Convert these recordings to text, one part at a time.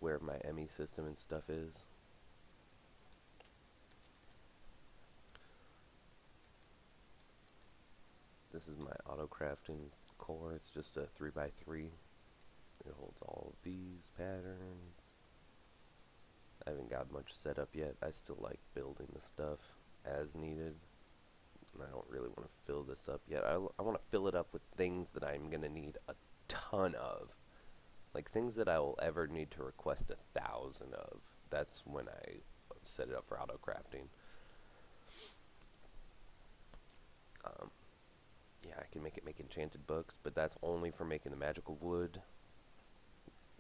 where my ME system and stuff is. This is my auto crafting core. It's just a 3x3. It holds all of these patterns. I haven't got much set up yet. I still like building the stuff as needed. And I don't really want to fill this up yet. I want to fill it up with things that I'm going to need a ton of. Like things that I will ever need to request 1,000 of. That's when I set it up for auto crafting. Yeah, I can make it make enchanted books, but that's only for making the magical wood.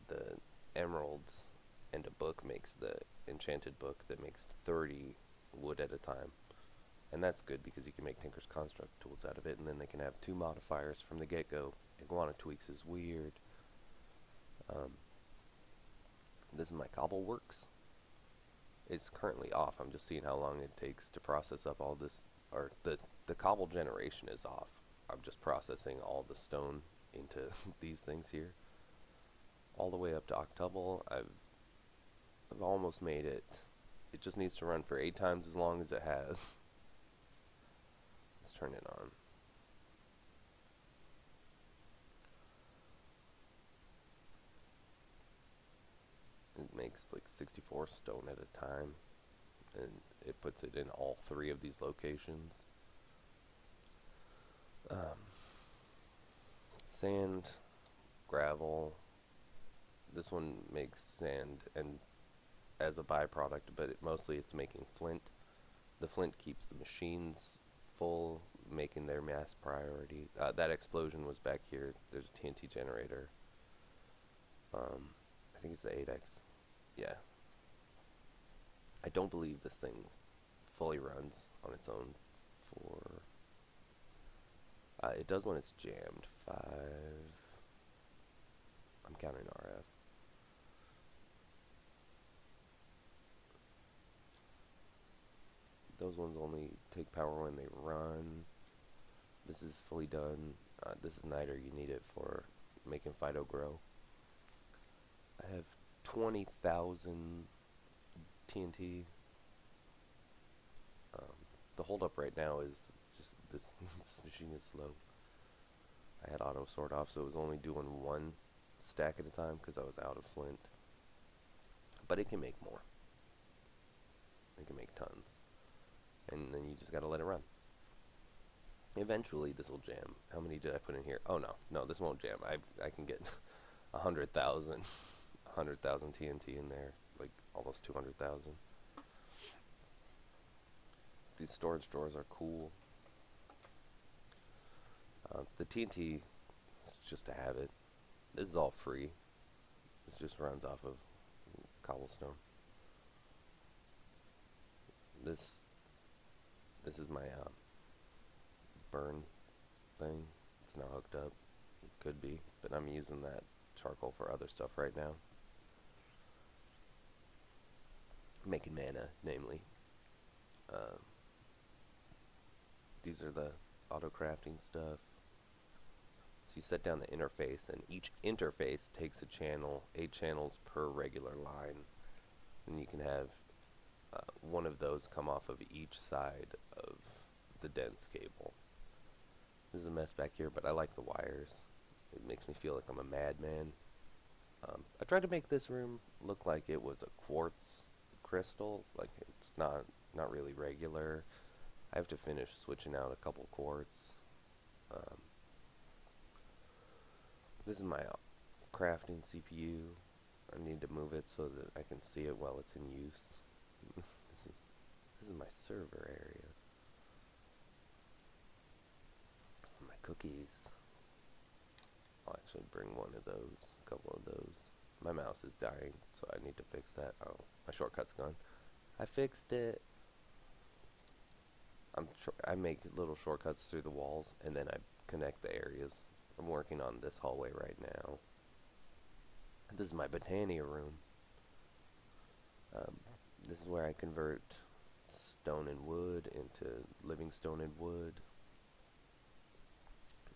The emeralds and a book makes the enchanted book that makes 30 wood at a time. And that's good because you can make Tinker's Construct tools out of it, and then they can have 2 modifiers from the get-go. Iguana Tweaks is weird. This is my cobble works. It's currently off. I'm just seeing how long it takes to process up all this, or the cobble generation is off. I'm just processing all the stone into these things here. All the way up to octuple. I've almost made it. It just needs to run for 8 times as long as it has. Let's turn it on. It makes like 64 stone at a time, and it puts it in all 3 of these locations. Sand, gravel. This one makes sand and as a byproduct, but mostly it's making flint. The flint keeps the machines full, making their mass priority. That explosion was back here. There's a TNT generator. I think it's the 8X. Yeah. I don't believe this thing fully runs on its own for... it does when it's jammed. 5... I'm counting RF. Those ones only take power when they run. This is fully done. This is niter. You need it for making Fido grow. I have 20,000 TNT. The holdup right now is just this, this machine is slow. I had auto sort off, so it was only doing 1 stack at a time because I was out of flint. But it can make more. It can make tons. And then you just gotta let it run. Eventually this will jam. How many did I put in here? Oh no, this won't jam. I can get 100,000 TNT in there, like almost 200,000. These storage drawers are cool. The TNT is just to have it. This is all free. It just runs off of cobblestone. This is my burn thing. It's not hooked up. It could be, but I'm using that charcoal for other stuff right now. Making mana, namely. These are the auto crafting stuff. So you set down the interface, and each interface takes a channel, 8 channels per regular line, and you can have one of those come off of each side of the dense cable. This is a mess back here, but I like the wires. It makes me feel like I'm a madman. I tried to make this room look like it was a quartz crystal, like it's not really regular. I have to finish switching out a couple quartz. This is my crafting CPU. I need to move it so that I can see it while it's in use. This is my server area. My cookies. I'll actually bring one of those, a couple of those. My mouse is dying, so I need to fix that. Oh, my shortcut's gone. I fixed it. I make little shortcuts through the walls, and then I connect the areas. I'm working on this hallway right now. This is my Botania room. This is where I convert stone and wood into living stone and wood.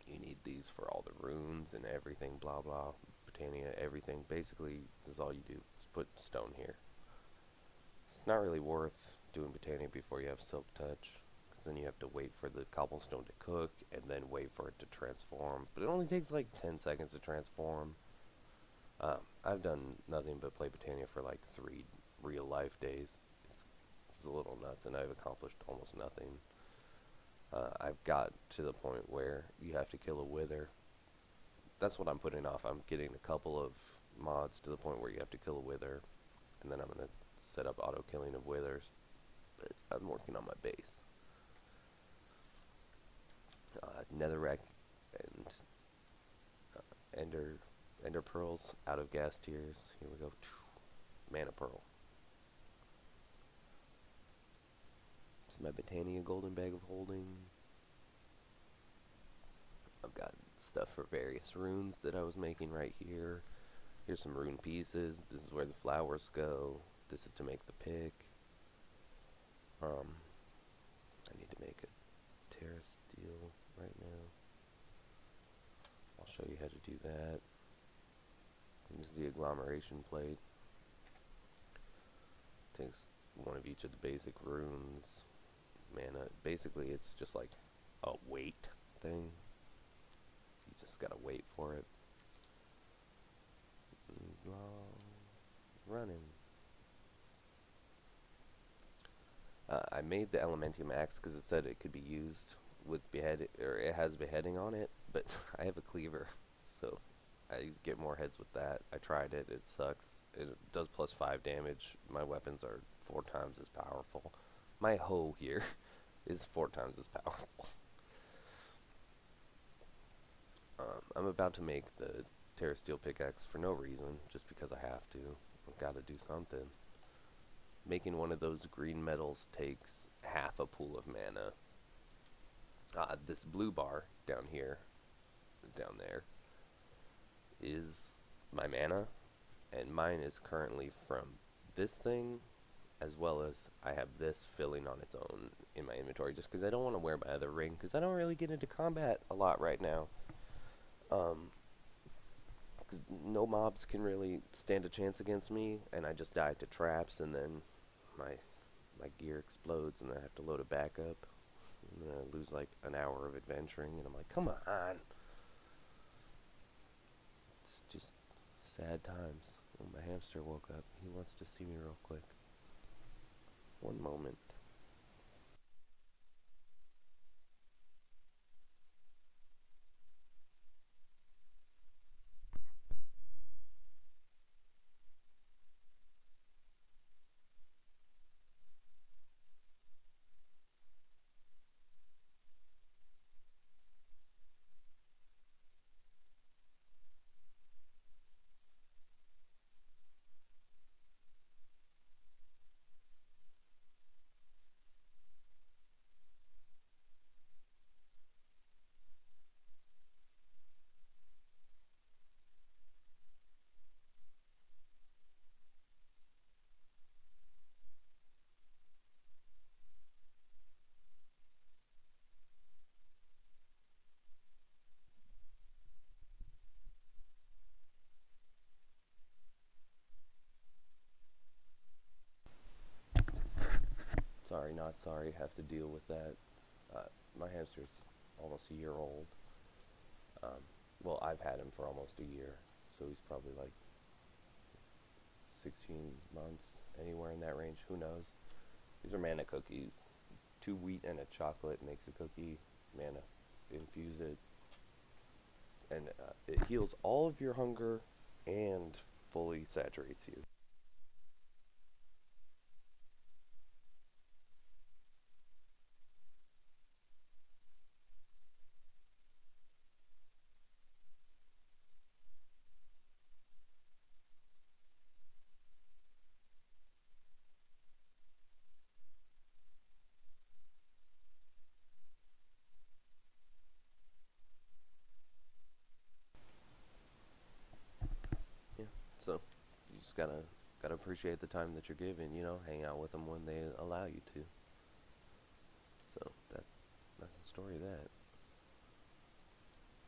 You need these for all the runes and everything, blah blah. Botania, everything. Basically, this is all you do. put stone here. It's not really worth doing botania before you have silk touch, because then you have to wait for the cobblestone to cook and then wait for it to transform. But it only takes like 10 seconds to transform. I've done nothing but play botania for like 3 real life days. It's a little nuts, and I've accomplished almost nothing. I've got to the point where you have to kill a wither. That's what I'm putting off. I'm getting a couple of mods to the point where you have to kill a wither, and then I'm going to set up auto killing of withers. But I'm working on my base. Netherrack and ender pearls out of gas tiers. Here we go. Mana pearl. This is my Botania golden bag of holding. I've got stuff for various runes that I was making right here. Here's some rune pieces. This is where the flowers go. This is to make the pick. I need to make a terra steel right now. I'll show you how to do that. And this is the agglomeration plate. Takes one of each of the basic runes. Mana. Basically, it's just like a wait thing. You just gotta wait for it. Running. I made the Elementium axe because it said it could be used with behead, or it has beheading on it, but I have a cleaver, so I get more heads with that. I tried it, it sucks. It does plus 5 damage. My weapons are 4 times as powerful. My hoe here is 4 times as powerful. I'm about to make the Terra Steel pickaxe for no reason, just because I have to. I've got to do something. Making one of those green metals takes half a pool of mana. This blue bar down here, down there, is my mana, and mine is currently from this thing, as well as I have this filling on its own in my inventory, just because I don't want to wear my other ring, because I don't really get into combat a lot right now. Because no mobs can really stand a chance against me, and I just die to traps, and then my gear explodes, and I have to load it back up, and then I lose like an hour of adventuring, and I'm like, come on. It's just sad times. Oh, my hamster woke up. He wants to see me real quick. One moment. Sorry, not sorry, have to deal with that. My hamster's almost a year old. Well, I've had him for almost a year, so he's probably like 16 months, anywhere in that range, who knows. These are mana cookies. 2 wheat and a chocolate makes a cookie. Mana. Infuse it. And it heals all of your hunger and fully saturates you. Yeah. So you just gotta appreciate the time that you're given, you know, hang out with them when they allow you to. So that's the story of that.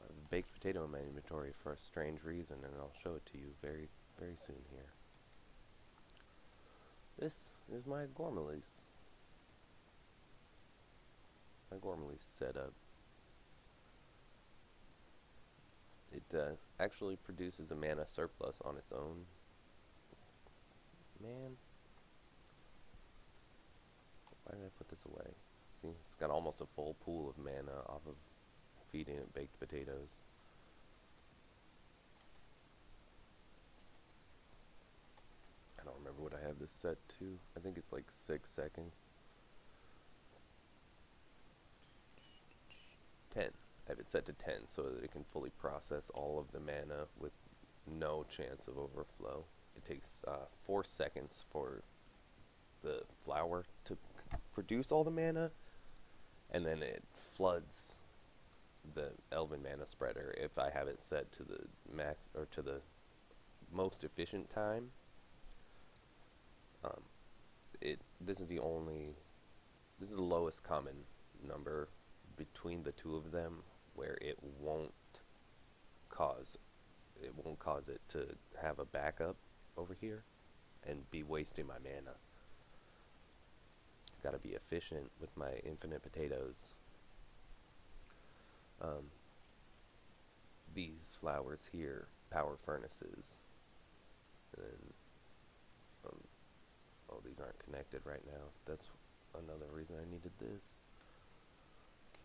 I have a baked potato in my inventory for a strange reason, and I'll show it to you very, very soon here. This is my Gormley's setup. It actually produces a mana surplus on its own. Man, why did I put this away? See, it's got almost a full pool of mana off of feeding it baked potatoes. I don't remember what I have this set to. I think it's like 6 seconds. 10. I have it set to 10 so that it can fully process all of the mana with no chance of overflow. It takes 4 seconds for the flour to produce all the mana, and then it floods the Elven mana spreader if I have it set to the max or to the most efficient time. This is the lowest common number between the two of them where it won't cause it to have a backup over here and be wasting my mana. Gotta be efficient with my infinite potatoes. These flowers here, power furnaces. And then, oh, these aren't connected right now. That's another reason I needed this.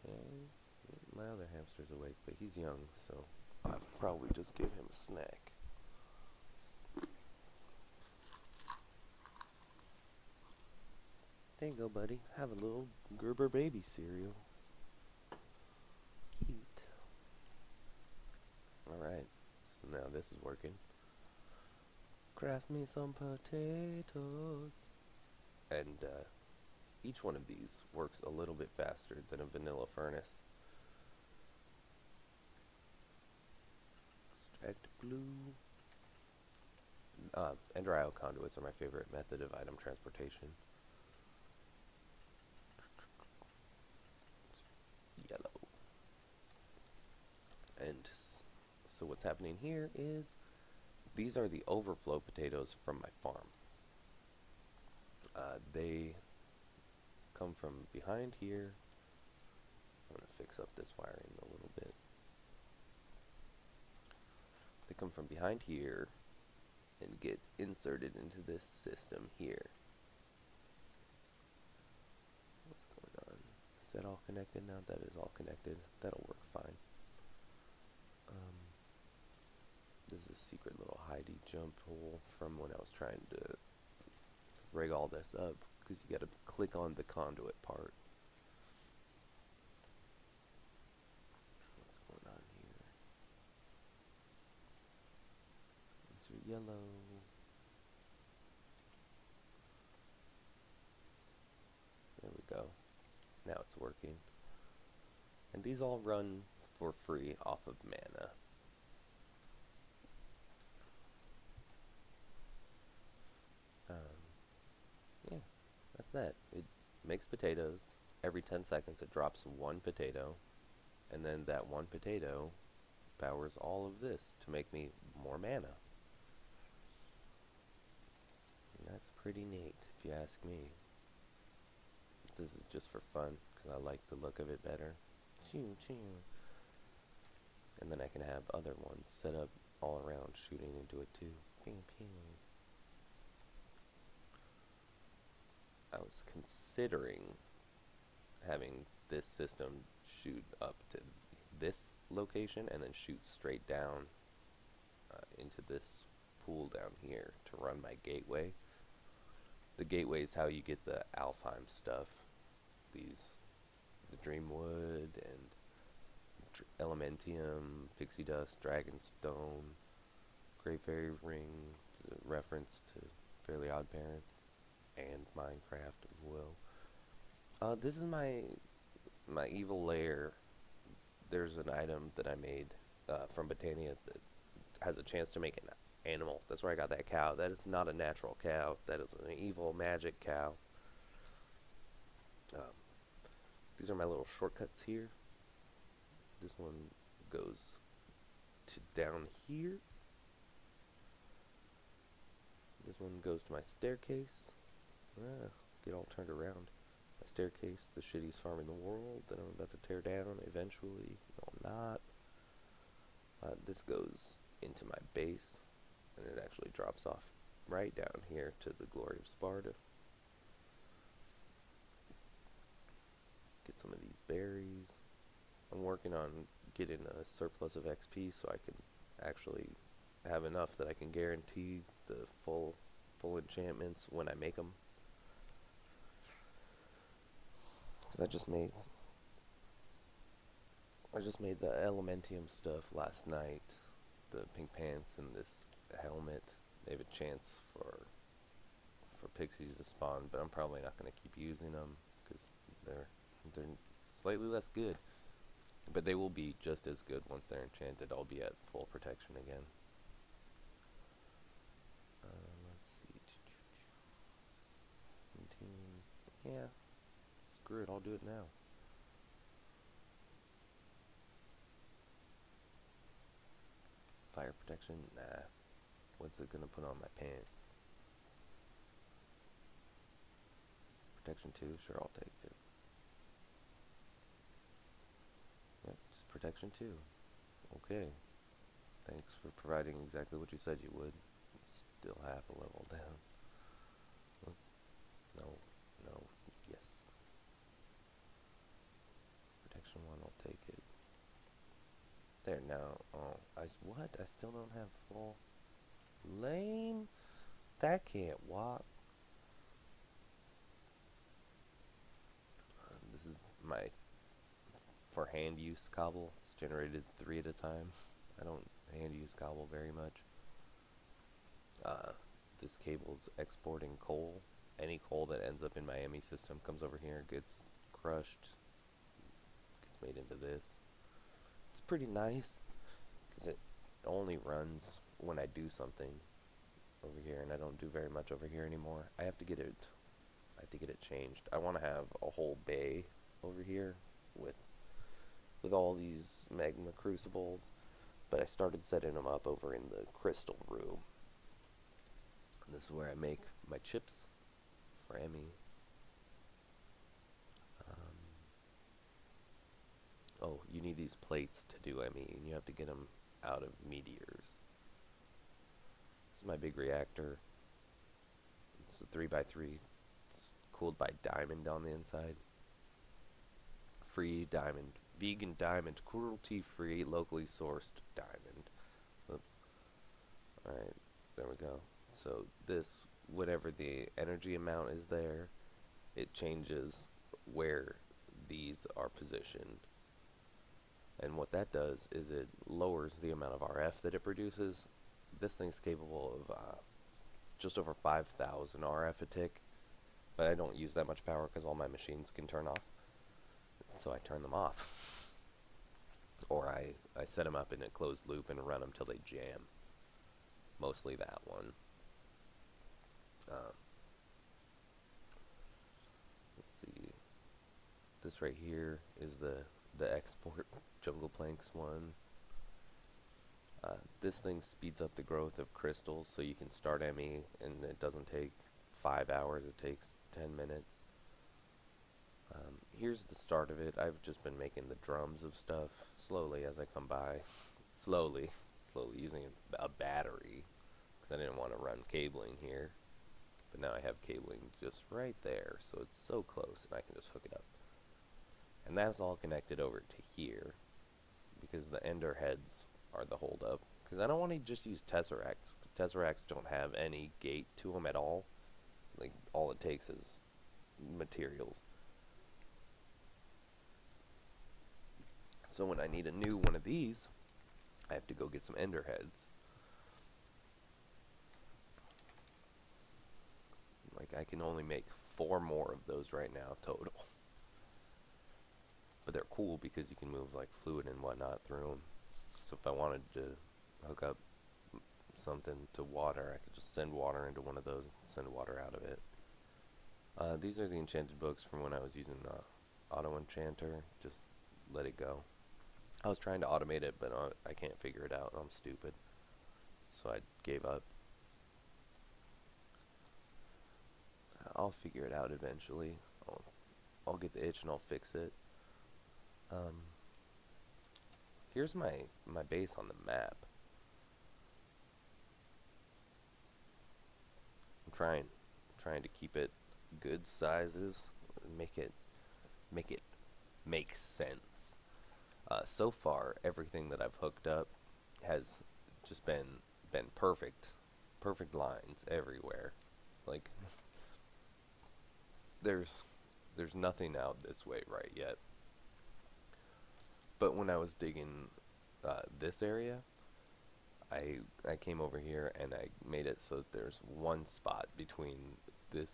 Okay, my other hamster's awake, but he's young, so I'll probably just give him a snack. There you go, buddy. Have a little Gerber baby cereal. Cute. Alright, so now this is working. Craft me some potatoes. And each one of these works a little bit faster than a vanilla furnace. Extract blue. Ender conduits are my favorite method of item transportation. Yellow. And so what's happening here is these are the overflow potatoes from my farm. They come from behind here. I'm going to fix up this wiring a little bit. They come from behind here and get inserted into this system here. What's going on? Is that all connected now? That is all connected. That'll work fine. This is a secret little hidey jump hole from when I was trying to rig all this up, because you got to click on the conduit part. What's going on here? Insert yellow. There we go. Now it's working. And these all run for free off of mana. Yeah, that's that. It makes potatoes. Every 10 seconds it drops one potato, and then that one potato powers all of this to make me more mana. And that's pretty neat, if you ask me. This is just for fun, because I like the look of it better. Choo choo. And then I can have other ones set up all around shooting into it too. Ping ping. I was considering having this system shoot up to this location and then shoot straight down into this pool down here to run my gateway. The gateway is how you get the Alfheim stuff. The Dreamwood and Elementium, Pixie Dust, Dragonstone, Great Fairy Ring, reference to Fairly Odd Parents and Minecraft as well. This is my evil lair. There's an item that I made from Botania that has a chance to make an animal. That's where I got that cow. That is not a natural cow. That is an evil magic cow. These are my little shortcuts here. This one goes to down here. This one goes to my staircase. get all turned around. A staircase, the shittiest farm in the world that I'm about to tear down eventually. No, I'm not. This goes into my base, and it actually drops off right down here to the glory of Sparta. Get some of these berries. I'm working on getting a surplus of XP so I can actually have enough that I can guarantee the full enchantments when I make them. Cause I just made the Elementium stuff last night. The pink pants and this helmet. They have a chance for pixies to spawn, but I'm probably not going to keep using them because they're slightly less good. But they will be just as good once they're enchanted. I'll be at full protection again. Let's see. 17. Yeah. Screw it, I'll do it now. Fire protection? Nah. What's it gonna put on my pants? Protection 2? Sure, I'll take it. Yep, just protection 2. Okay. Thanks for providing exactly what you said you would. Still half a level down. No, no, yes. Protection 1, I'll take it. There, now. Oh, what? I still don't have full. Lame? That can't walk. This is my, for hand use cobble. It's generated 3 at a time. I don't hand use cobble very much. This cable's exporting coal. Any coal that ends up in my ME system comes over here, gets crushed, gets made into this. It's pretty nice because it only runs when I do something over here, and I don't do very much over here anymore. I have to get it changed. I want to have a whole bay over here with all these magma crucibles, but I started setting them up over in the crystal room. And this is where I make my chips for Emmy. Oh, you need these plates to do Emmy, and you have to get them out of meteors. This is my big reactor. It's a 3x3. It's cooled by diamond on the inside. Free diamond. Vegan diamond. Cruelty-free, locally sourced diamond. Oops. Alright, there we go. So this, whatever the energy amount is there, it changes where these are positioned. And what that does is it lowers the amount of RF that it produces. This thing's capable of just over 5,000 RF a tick, but I don't use that much power because all my machines can turn off. So I turn them off. Or I set them up in a closed loop and run them till they jam. Mostly that one. Let's see. This right here is the export jungle planks one. This thing speeds up the growth of crystals, so you can start ME and it doesn't take 5 hours, it takes 10 minutes. Here's the start of it. I've just been making the drums of stuff slowly as I come by. Slowly using a battery, because I didn't want to run cabling here. But now I have cabling just right there, so it's so close and I can just hook it up. And that's all connected over to here, because the ender heads are the holdup. Because I don't want to just use tesseracts. Tesseracts don't have any gate to them at all. Like, all it takes is materials. So when I need a new one of these, I have to go get some ender heads. Like, I can only make 4 more of those right now total. But they're cool because you can move like fluid and whatnot through them. So if I wanted to hook up something to water, I could just send water into one of those and send water out of it. These are the enchanted books from when I was using Auto Enchanter. Just let it go. I was trying to automate it, but I can't figure it out. I'm stupid. So I gave up. I'll figure it out eventually. I'll get the itch and I'll fix it. Um, Here's my base on the map. I'm trying to keep it good sizes, make it make sense. So far, everything that I've hooked up has just been perfect lines everywhere. Like there's nothing out this way right yet. But when I was digging this area, I came over here and I made it so that there's one spot between this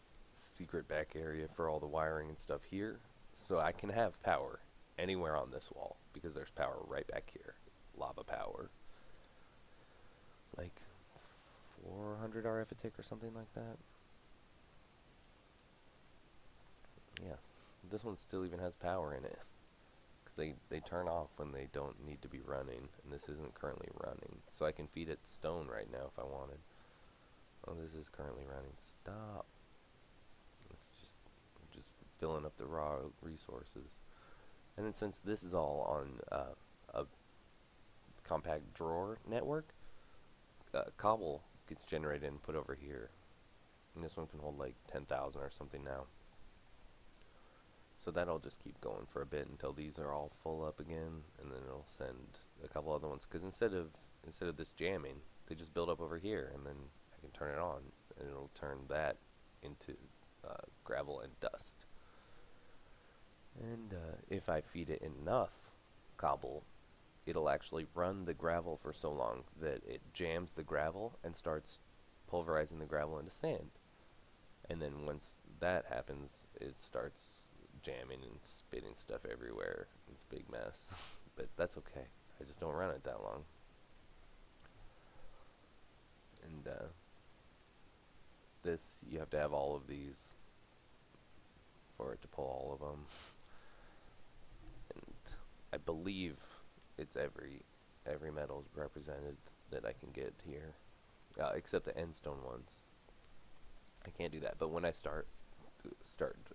secret back area for all the wiring and stuff here, so I can have power anywhere on this wall because there's power right back here, lava power, like 400 RF a tick or something like that. Yeah, this one still even has power in it. They turn off when they don't need to be running, and this isn't currently running. So I can feed it stone right now if I wanted. Oh, this is currently running. Stop. It's just filling up the raw resources. And then since this is all on a compact drawer network, cobble gets generated and put over here. And this one can hold like 10,000 or something now. So that'll just keep going for a bit until these are all full up again, and then it'll send a couple other ones. Because instead of this jamming, they just build up over here, and then I can turn it on, and it'll turn that into gravel and dust. And if I feed it enough cobble, it'll actually run the gravel for so long that it jams the gravel and starts pulverizing the gravel into sand. And then once that happens, it starts jamming and spitting stuff everywhere. It's a big mess. But that's okay. I just don't run it that long. And this, you have to have all of these for it to pull all of them. And I believe it's every metal is represented that I can get here, except the endstone ones. I can't do that. But when I start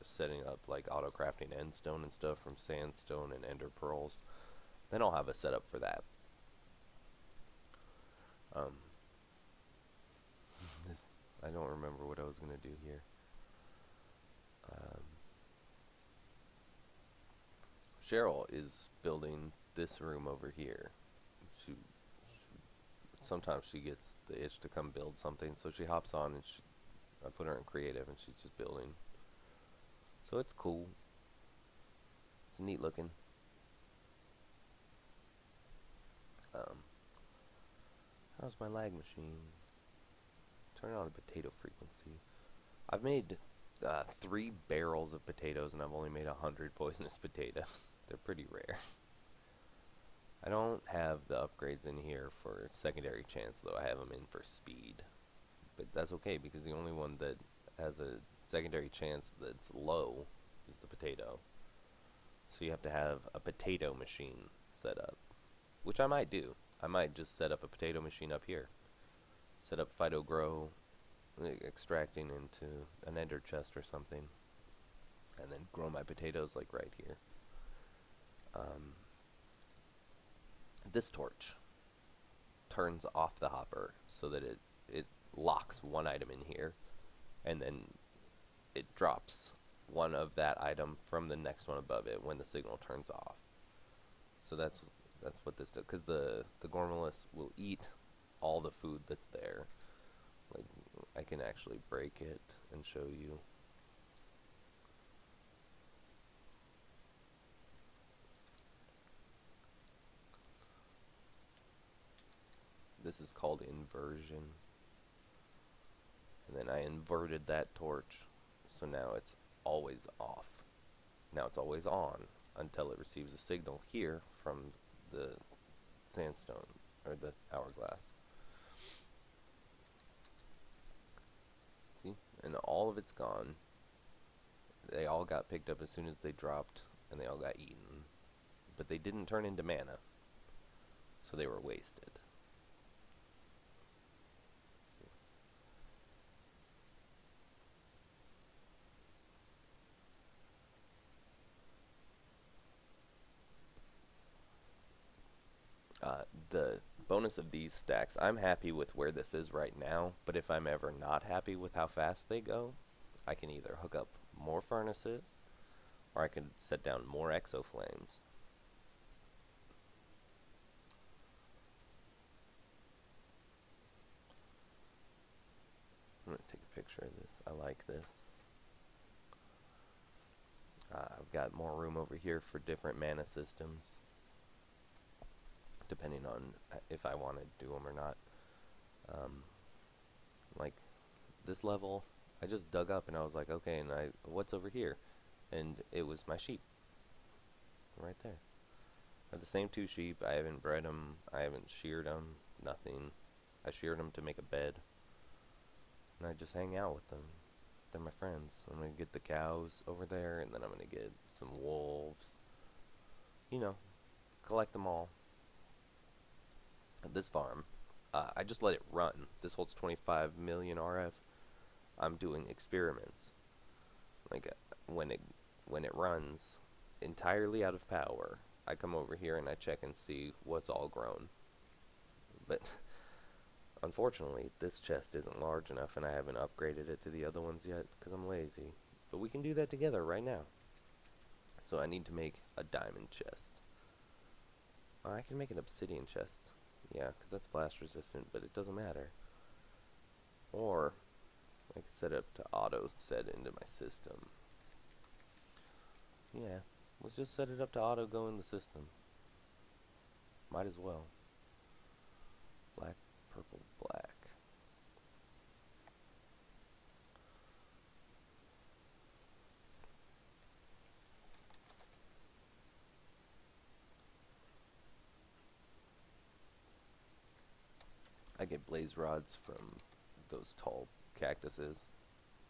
setting up like auto crafting endstone and stuff from sandstone and ender pearls, then I'll have a setup for that. I don't remember what I was gonna do here. Cheryl is building this room over here. Sometimes she gets the itch to come build something, so she hops on and I put her in creative and she's just building. So it's cool. It's neat looking. How's my lag machine? Turn on a potato frequency. I've made 3 barrels of potatoes and I've only made 100 poisonous potatoes. They're pretty rare. I don't have the upgrades in here for secondary chance, though. I have them in for speed. But that's okay, because the only one that has a secondary chance that's low is the potato. So you have to have a potato machine set up, which I might do. I might just set up a potato machine up here. Set up Phyto Grow, extracting into an ender chest or something, and then grow my potatoes like right here. This torch turns off the hopper so that it locks one item in here, and then it drops one of that item from the next one above it when the signal turns off. So that's what this does, because the Gormulus will eat all the food that's there. Like, I can actually break it and show you. This is called inversion. And then I inverted that torch, so now it's always off. Now it's always on until it receives a signal here from the sandstone, or the hourglass. See? And all of it's gone. They all got picked up as soon as they dropped, and they all got eaten. But they didn't turn into mana, so they were wasted. The bonus of these stacks, I'm happy with where this is right now, but if I'm ever not happy with how fast they go, I can either hook up more furnaces, or I can set down more exoflames. I'm going to take a picture of this. I like this. I've got more room over here for different mana systems, depending on if I want to do them or not. Like this level, I just dug up and I was like, okay, and what's over here? And it was my sheep, right there. I have the same 2 sheep. I haven't bred them. I haven't sheared them. Nothing. I sheared them to make a bed, and I just hang out with them. They're my friends. I'm gonna get the cows over there, and then I'm gonna get some wolves. You know, collect them all. At this farm, I just let it run. This holds 25 million RF. I'm doing experiments. Like when it runs entirely out of power, I come over here and I check and see what's all grown. But unfortunately, this chest isn't large enough, and I haven't upgraded it to the other ones yet because I'm lazy. But we can do that together right now. So I need to make a diamond chest. I can make an obsidian chest. Yeah, because that's blast resistant, but it doesn't matter. Or I could set up to auto set into my system. Yeah, let's just set it up to auto go in the system. Might as well. Black, purple, black. I get blaze rods from those tall cactuses.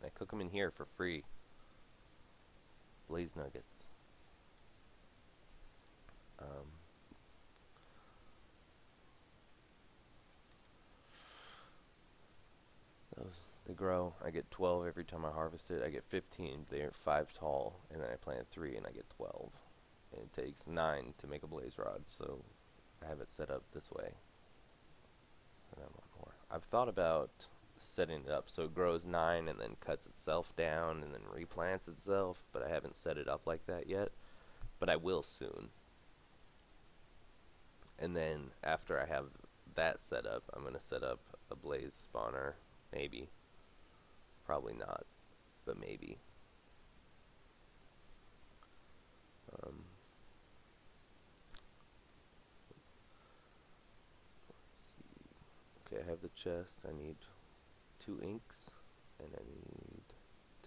I cook them in here for free. Blaze nuggets. They grow. I get 12 every time I harvest it. I get 15. They're 5 tall, and then I plant 3, and I get 12. And it takes 9 to make a blaze rod, so I have it set up this way. And I want more. I've thought about setting it up so it grows 9 and then cuts itself down and then replants itself, but I haven't set it up like that yet. But I will soon. And then after I have that set up, I'm going to set up a blaze spawner, maybe. Probably not, but maybe. Let's see. Okay, I have the chest. I need 2 inks, and I need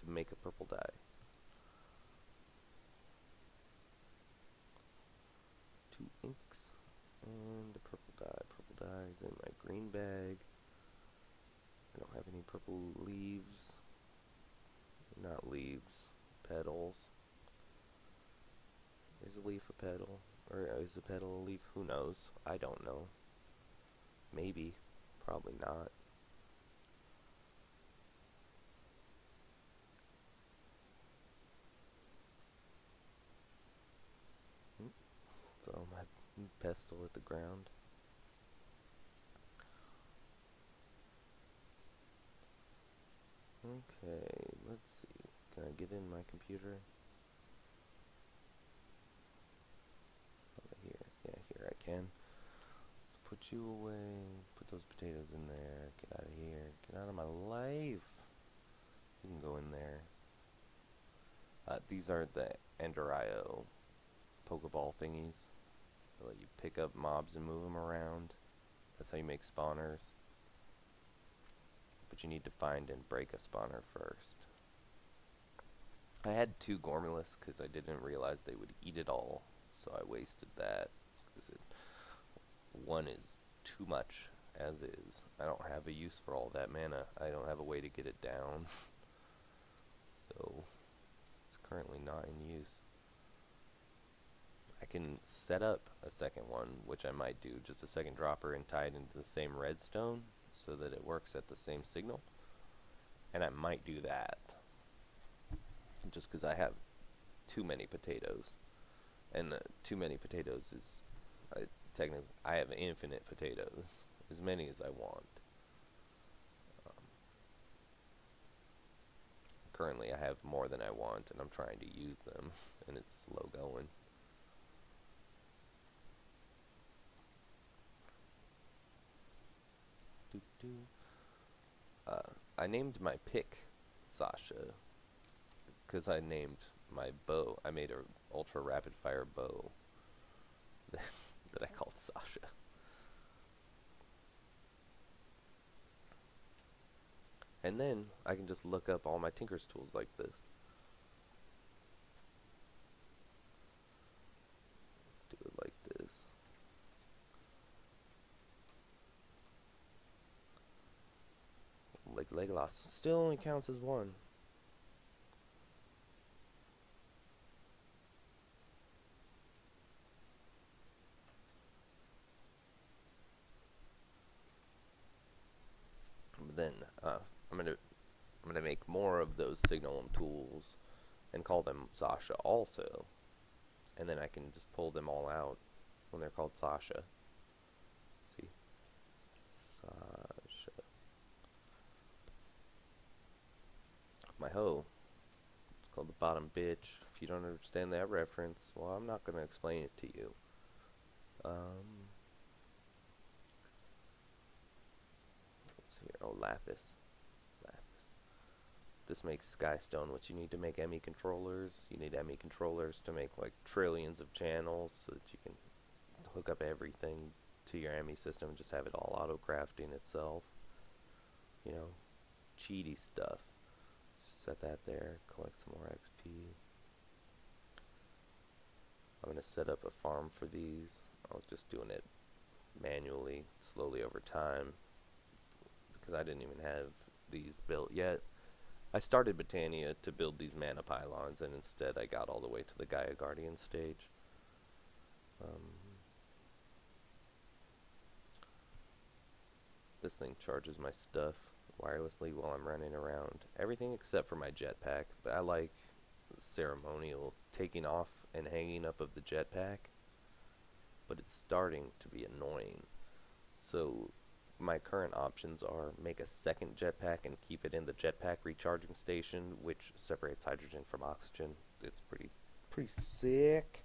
to make a purple dye. 2 inks and a purple dye. Purple dye is in my green bag. I don't have any purple leaves. Not leaves, petals. Is a leaf a petal? Or is a petal a leaf? Who knows? I don't know. Maybe. Probably not. Throw my pestle at the ground. Okay, let's see. Can I get in my computer? Over here. Yeah, here I can. Let's put you away. Put those potatoes in there. Get out of here. Get out of my life. You can go in there. These are the Enderio Pokeball thingies. They let you pick up mobs and move them around. That's how you make spawners. But you need to find and break a spawner first. I had 2 Gormulus because I didn't realize they would eat it all, so I wasted that. One is too much as is. I don't have a use for all that mana. I don't have a way to get it down. So it's currently not in use. I can set up a second one, which I might do, just a second dropper and tie it into the same redstone so that it works at the same signal. And I might do that just because I have too many potatoes. And too many potatoes is technically, I have infinite potatoes, as many as I want. Um, Currently, I have more than I want, and I'm trying to use them, and it's slow going. Doo -doo. I named my pick Sasha because I named my bow. I made a ultra rapid fire bow that I called Sasha. And then I can just look up all my Tinker's tools like this. Let's do it like this. Like Legolas still only counts as one. But then I'm gonna make more of those signal tools and call them Sasha also, and then I can just pull them all out when they're called Sasha. See, Sasha. My hoe. It's called the bottom bitch. If you don't understand that reference, well, I'm not gonna explain it to you. What's here? Oh, lapis. This makes Skystone what you need to make ME controllers. You need ME controllers to make like trillions of channels so that you can hook up everything to your ME system and just have it all auto-crafting itself. You know, cheaty stuff. Set that there, collect some more XP. I'm going to set up a farm for these. I was just doing it manually, slowly over time, because I didn't even have these built yet. I started Botania to build these mana pylons, and instead I got all the way to the Gaia Guardian stage. This thing charges my stuff wirelessly while I'm running around. Everything except for my jetpack, but I like the ceremonial taking off and hanging up of the jetpack, but it's starting to be annoying. So my current options are make a second jetpack and keep it in the jetpack recharging station, which separates hydrogen from oxygen. It's pretty sick.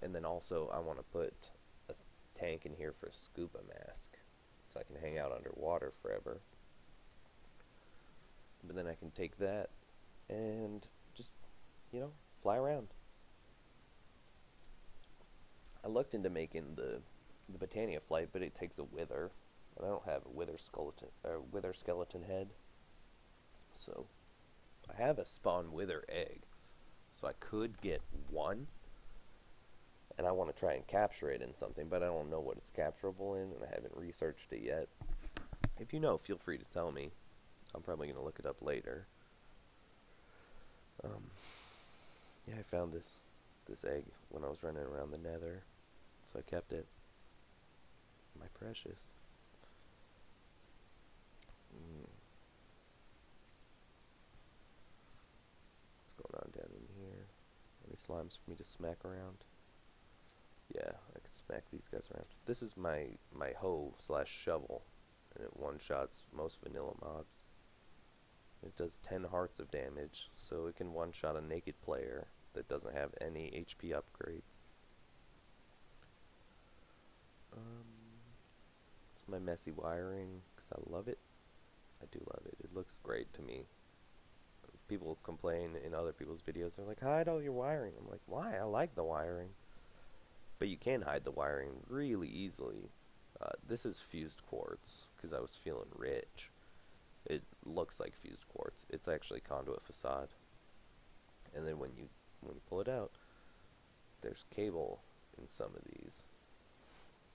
And then also I want to put a tank in here for a scuba mask, so I can hang out underwater forever. But then I can take that and just, you know, fly around. I looked into making the Botania flight, but it takes a wither, and I don't have a wither skeleton head. So I have a spawn wither egg, so I could get one, and I want to try and capture it in something, but I don't know what it's capturable in, and I haven't researched it yet. If you know, feel free to tell me. I'm probably going to look it up later. Yeah, I found this egg when I was running around the nether, so I kept it. My precious. What's going on down in here? Any slimes for me to smack around? Yeah, I could smack these guys around. This is my hoe slash shovel, and it one-shots most vanilla mobs. It does 10 hearts of damage, so it can one-shot a naked player that doesn't have any HP upgrades. It's my messy wiring, because I love it. I do love it. It looks great to me. People complain in other people's videos, they're like, hide all your wiring. I'm like, why? I like the wiring. But you can hide the wiring really easily. This is fused quartz, because I was feeling rich. It looks like fused quartz. It's actually conduit facade. And then when you pull it out, there's cable in some of these.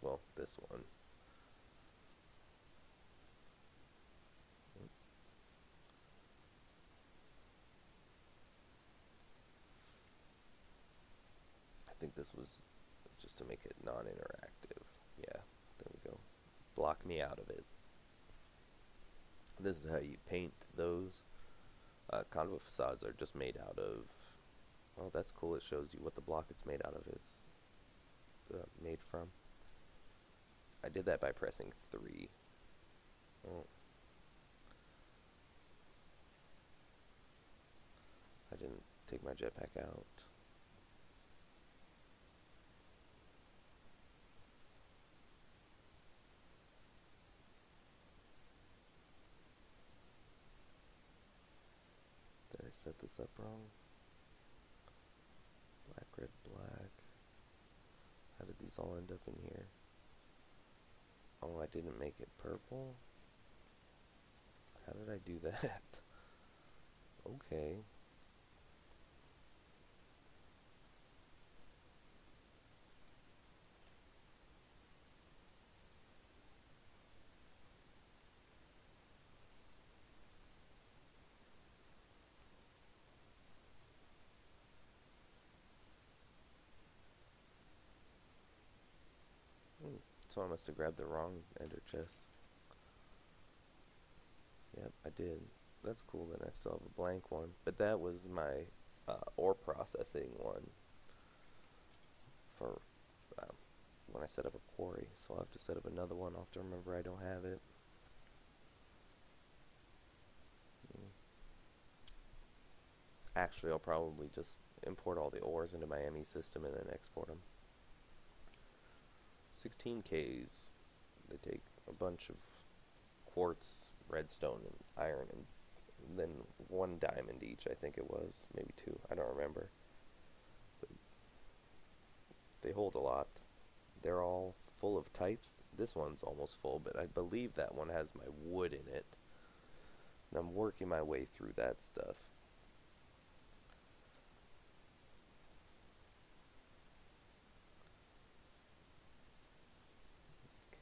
Well, this one. I think this was just to make it non-interactive. Yeah, there we go. Block me out of it. This is how you paint those. Conduit facades are just made out of... Well, that's cool. It shows you what the block it's made out of is made from. I did that by pressing 3. Oh, I didn't take my jetpack out. Did I set this up wrong? Black, red, black. How did these all end up in here? Oh, I didn't make it purple? How did I do that? Okay. So I must have grabbed the wrong ender chest. Yep, I did. That's cool, then I still have a blank one. But that was my ore processing one for when I set up a quarry. So I'll have to set up another one. I'll have to remember I don't have it. Actually, I'll probably just import all the ores into my ME system and then export them. 16Ks. They take a bunch of quartz, redstone, and iron, and then 1 diamond each, I think it was. Maybe 2. I don't remember. But they hold a lot. They're all full of types. This one's almost full, but I believe that one has my wood in it. And I'm working my way through that stuff.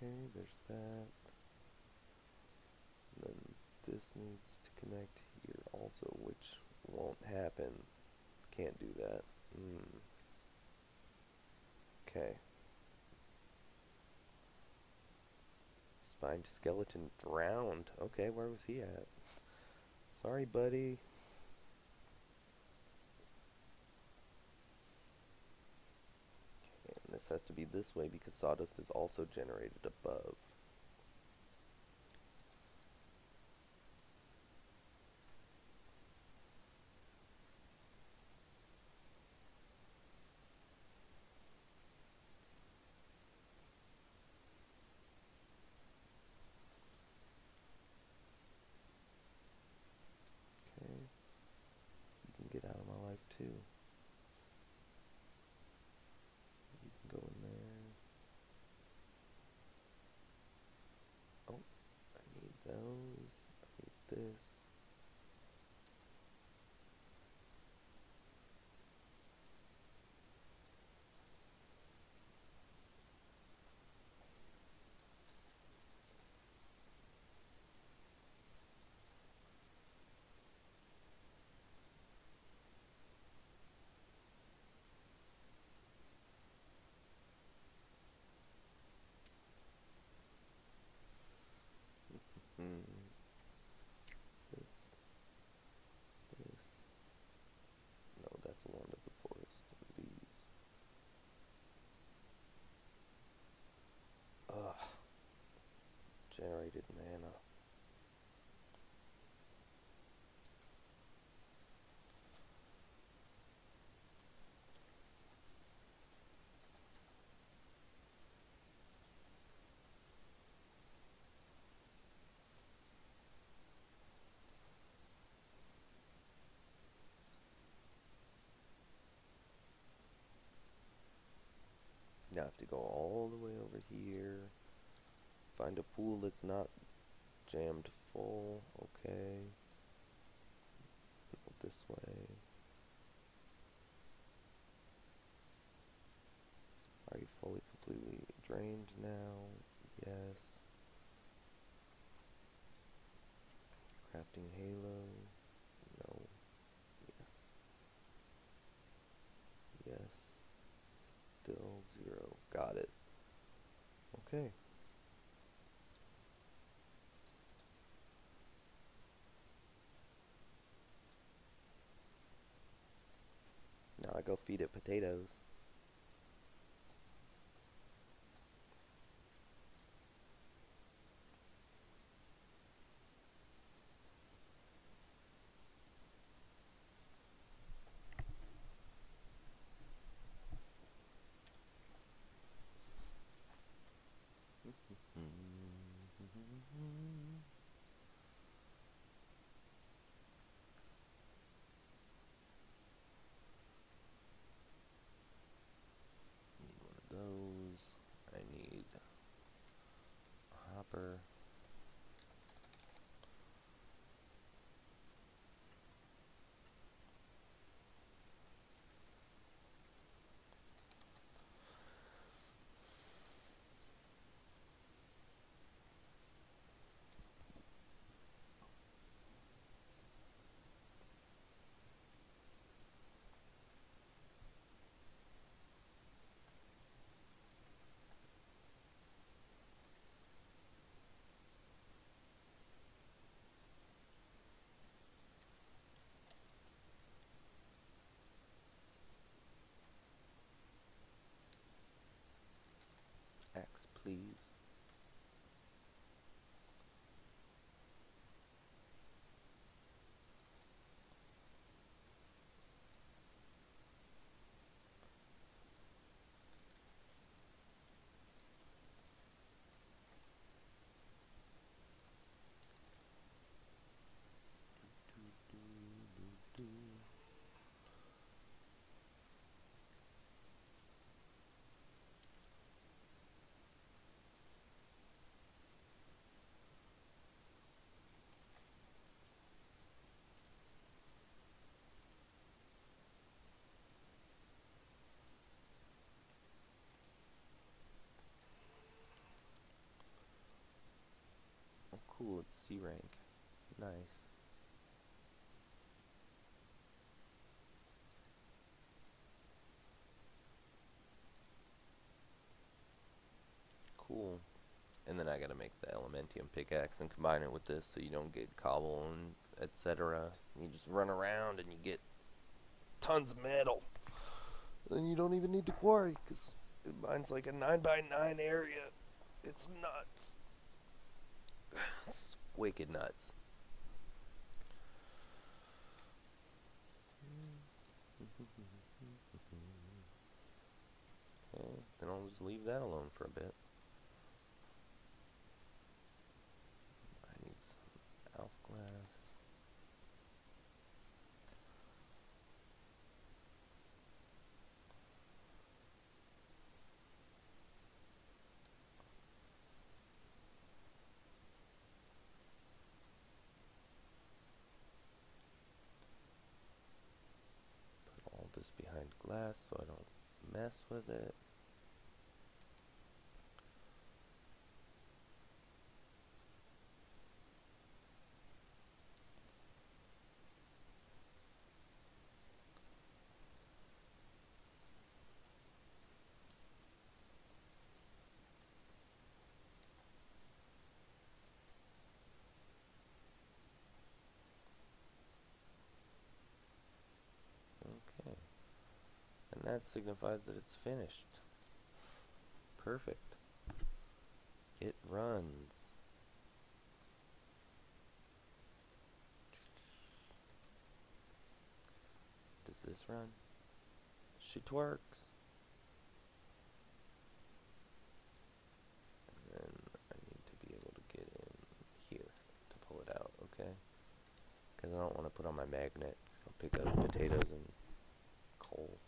Okay, there's that. And then this needs to connect here also, which won't happen. Can't do that. Okay. Spined skeleton drowned. Okay, where was he at? Sorry, buddy. Okay, and this has to be this way because sawdust is also generated above. Okay. You can get out of my life too. You can go in there. Oh, I need those. I need this. This. No, that's one of the forest. These. Ugh. Generated mana. Now I have to go all the way over here. Find a pool that's not jammed full. Okay. Go this way. Are you fully, completely drained now? Yes. Crafting halo. No. Yes. Yes. Still 0. Got it. Okay. Now I go feed it potatoes. C rank. Nice. Cool. And then I gotta make the elementium pickaxe and combine it with this so you don't get cobble and etc. You just run around and you get tons of metal. Then you don't even need to quarry because mine's like a 9x9 area. It's nuts. It's wicked nuts. Okay, then I'll just leave that alone for a bit. I need some elf glass. Put all this behind glass so I don't mess with it. Okay. And that signifies that it's finished. Perfect. It runs. Does this run? Shit works. And then I need to be able to get in here to pull it out, okay? Because I don't want to put on my magnet. I'll pick up potatoes and coal.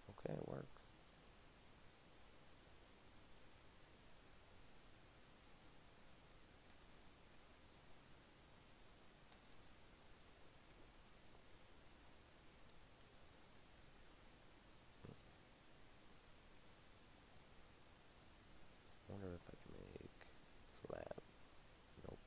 Okay, it works. Wonder if I can make slab. Nope.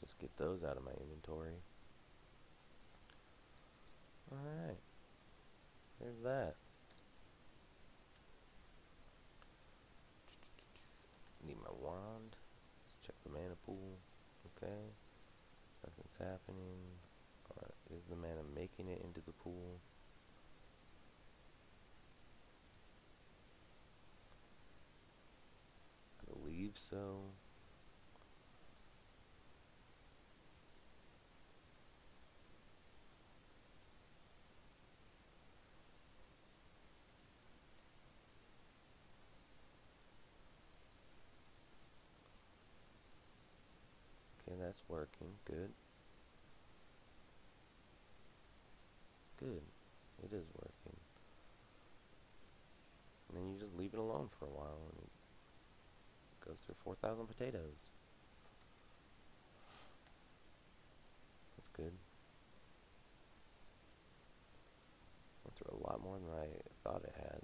Let's just get those out of my inventory. Alright. There's that. Need my wand. Let's check the mana pool. Okay. Nothing's happening. Is the mana making it into the pool? I believe so. Okay, that's working. Good. Good. It is working. And then you just leave it alone for a while and it goes through 4,000 potatoes. That's good. Went through a lot more than I thought it had.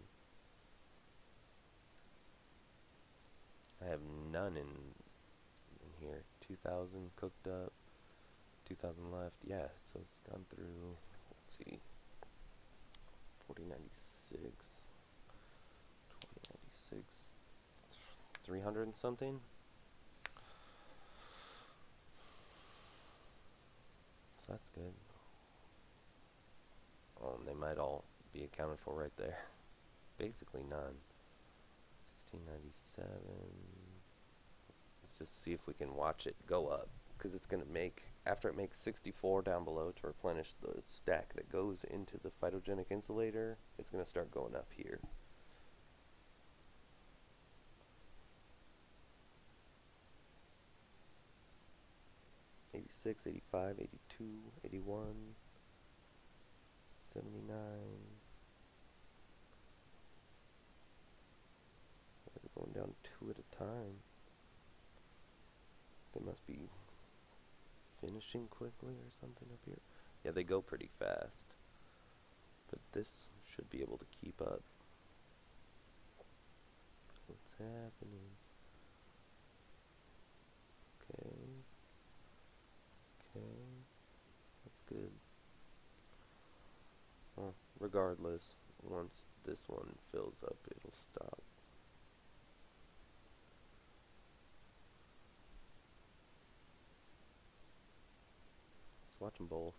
I have none in here. 2,000 cooked up, 2,000 left. Yeah, so it's gone through, let's see, 4096, 2096, 300 and something. So that's good. Oh, and they might all be accounted for right there. Basically none. 1697. Let's just see if we can watch it go up. Because it's going to make, after it makes 64 down below to replenish the stack that goes into the phytogenic insulator, it's going to start going up here. '86, '85, '82, '81, '79. Why is it going down 2 at a time? They must be finishing quickly or something up here. Yeah, they go pretty fast. But this should be able to keep up. What's happening? Okay. Okay. That's good. Well, regardless, once this one fills up, it'll stop. Let's watch them both.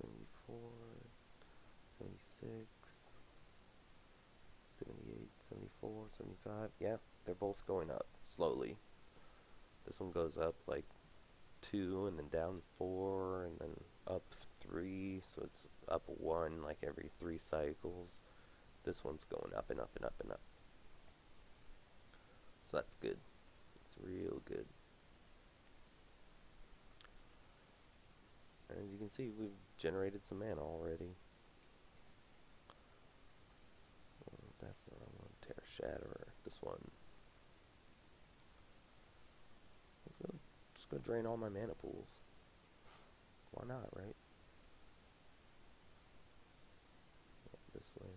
'74, '76, '78, '74, '75. Yeah, they're both going up slowly. This one goes up like 2 and then down 4 and then up 3, so it's up 1 like every 3 cycles. This one's going up and up and up and up. So that's good. It's real good. And as you can see, we've generated some mana already. That's the wrong one. Terra Shatterer. This one. Just go drain all my mana pools. Why not, right? This way.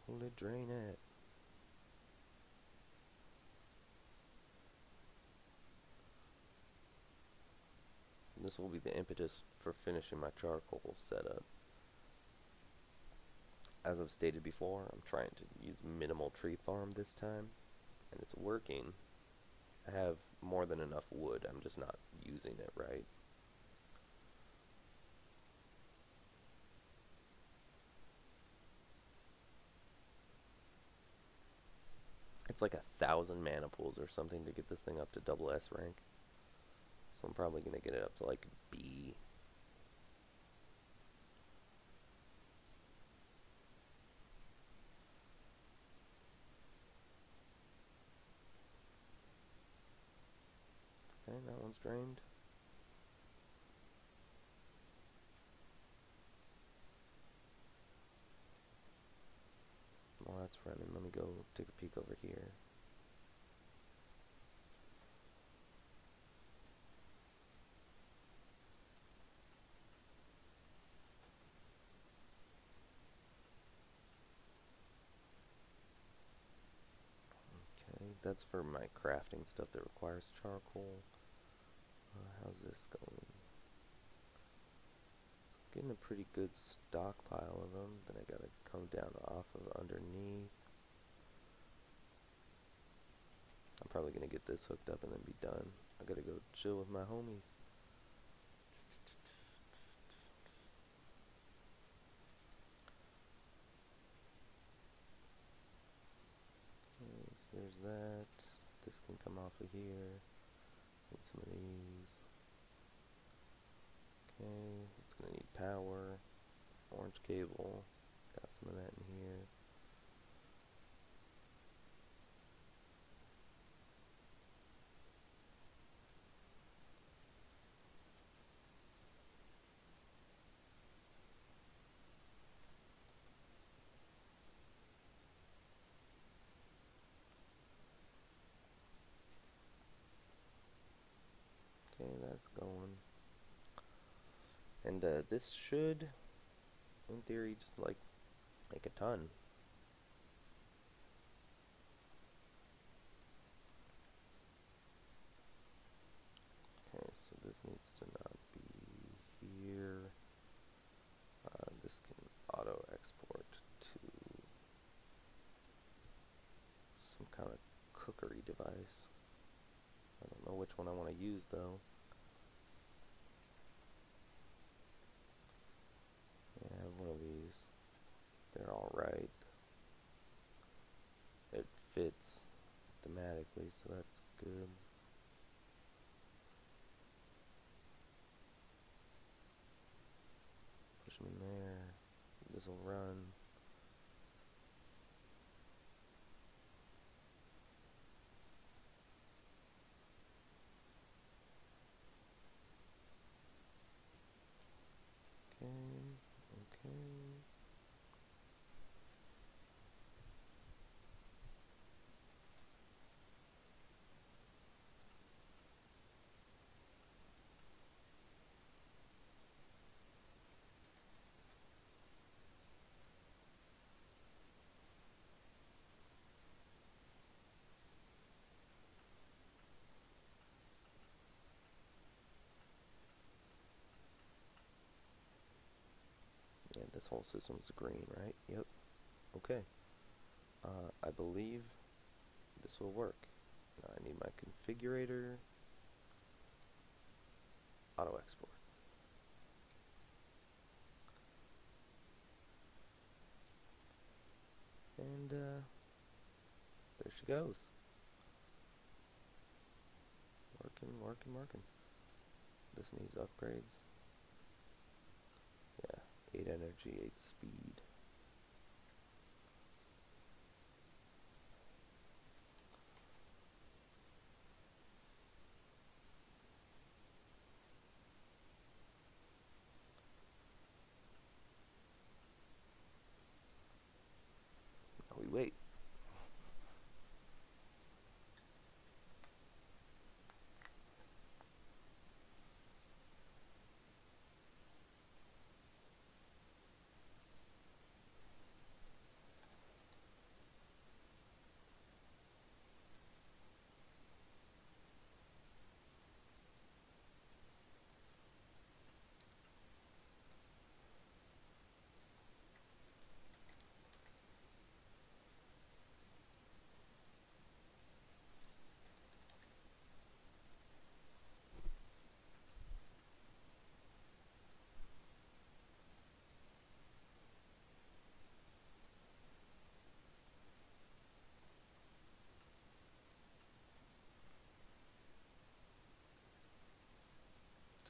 Fully drain it. This will be the impetus for finishing my charcoal setup. As I've stated before, I'm trying to use minimal tree farm this time, and it's working. I have more than enough wood, I'm just not using it right. It's like 1,000 mana pools or something to get this thing up to double S rank. So I'm probably going to get it up to like B. Okay, that one's drained. While that's running, let me go take a peek over here. Okay, that's for my crafting stuff that requires charcoal. How's this going? Getting a pretty good stockpile of them. Then I gotta come down off of underneath. I'm probably gonna get this hooked up and then be done. I gotta go chill with my homies. Okay, so there's that. This can come off of here. Need some of these. Okay, it's gonna need power. Orange cable. Got some of that in here. Okay, that's going. And this should, in theory, just like make a ton. Okay, so this needs to not be here. This can auto export to some kind of cooker device. I don't know which one I want to use though. Yeah, I have one of these. They're alright. It fits thematically, so that's good. Push them in there. This will run. Okay. Yeah, this whole system's green, right? Yep. Okay. I believe this will work. Now I need my configurator. Auto export. And there she goes. Working. This needs upgrades. Yeah, 8 energy, 8 speed. Now we wait.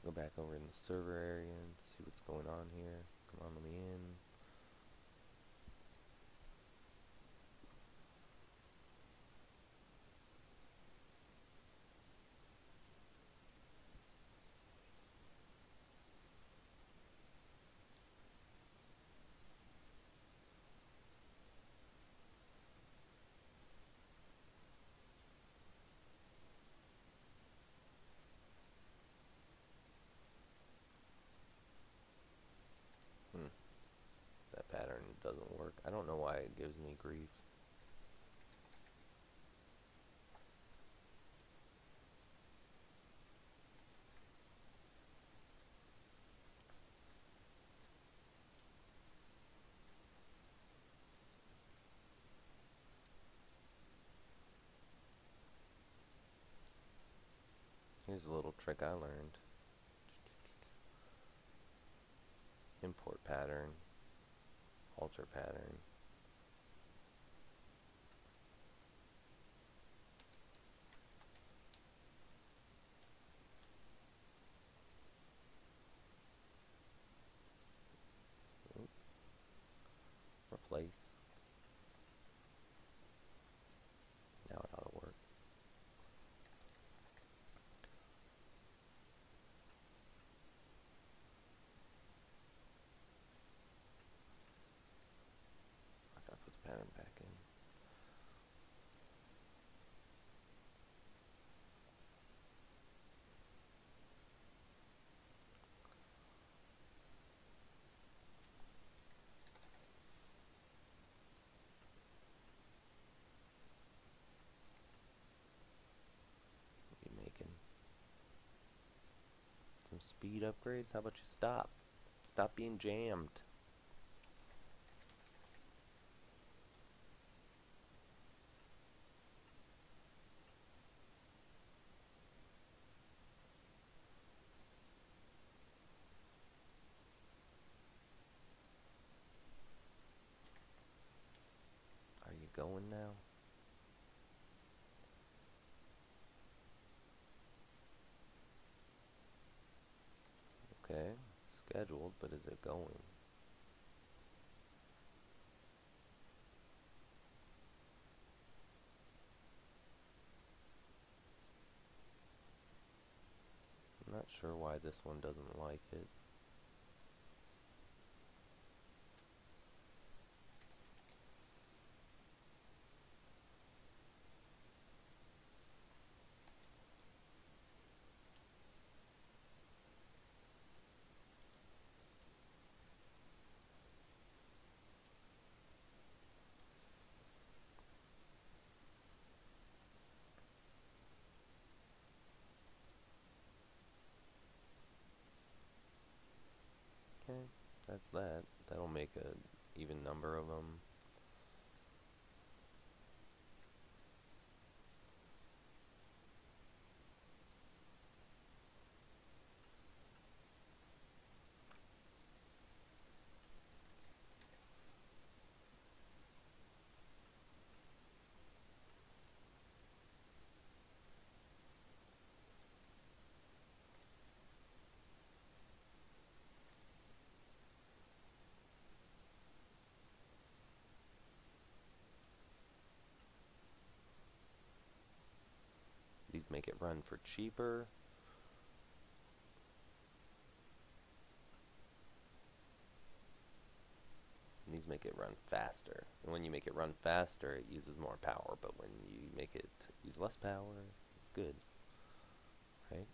Let's go back over in the server area and see what's going on here. Come on, let me in. That pattern doesn't work. I don't know why it gives me grief. Here's a little trick I learned. Import pattern, alter pattern. Replace. Now it ought to work. I gotta put the pattern back in. Be making some speed upgrades. How about you stop? Stop being jammed. Okay, scheduled, but is it going? I'm not sure why this one doesn't like it. Okay, that's that. That'll make a even number of them. These make it run for cheaper. And these make it run faster. And when you make it run faster, it uses more power. But when you make it use less power, it's good. Right?